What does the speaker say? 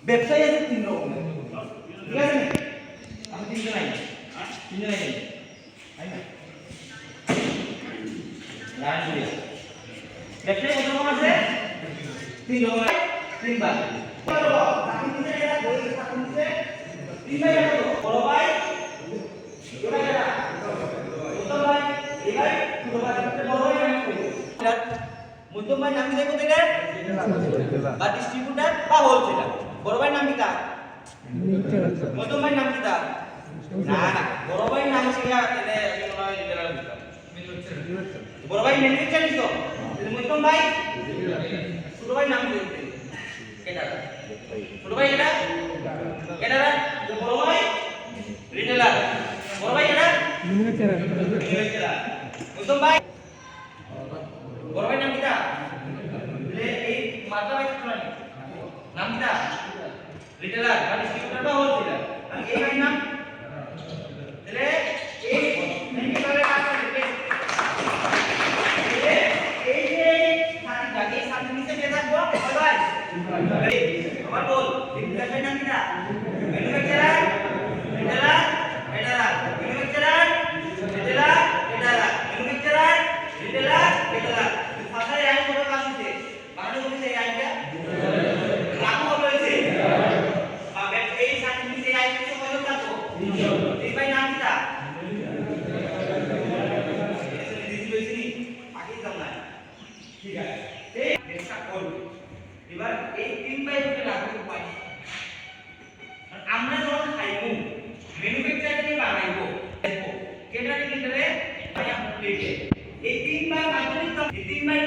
ব্যবসায়ী আছে তিন রকমের, ঠিক আছে? আমি তিনজন নাই, তিনজন নাই, ব্যবসায়ী কত রকম আছে? তিন রকম, তিনবার। বড় ভাই, মধ্যম ভাই নাম কি দেখো থেকে বা ডিস্ট্রিবিউটর বা হোলসেলার। বড় ভাই নাম কি তার? মধ্যম ভাই নাম কি তার? না না, বড় ভাই নাম শিখা এনে আমি মনে হয় লিটারাল দিতাম। বড় ভাই ম্যানুফ্যাকচার দিত, মধ্যম ভাই ছোট ভাই নাম কি দেখতে কেডা? ছোট ভাই এটা কেডা? বড় ভাই রিটেলার, বড় ভাই এটা ম্যানুফ্যাকচারার। মধ্যম ভাই বড় ভাই নাম কি তা? এই মাত্রা ভাই কোন নাম কি তা? রিটেলার বা ডিস্ট্রিবিউটর বা হোলসেলার। এই ভাই নাম তাহলে এই ম্যানুফ্যাকচারার কাজ করে এই যে সাথী জাগে সাথী নিচে কে থাকবো ভাই আবার বল ম্যানুফ্যাকচারার নাম কি তা? Manufacturer retailer retailer manufacturer retailer retailer manufacturer retailer retailer ভাষায় আইন কত কাজ হচ্ছে বাংলা বলতে এই আইনটা লাগু হয়েছে আর এই সার্টিফিকেট এই আইন কিছু কত কাজ এই ভাই নাম কিটা আগে দাম না ঠিক আছে এই চেষ্টা করব এবার এই তিন ভাই হতে লাগু পাই আমরা যখন খাইবো ম্যানুফ্যাকচারিং এ বানাইবো কেডা লিটারে ভাই আমরা প্লেটে এই তিন ভাই মাধ্যমিক এই তিন ভাই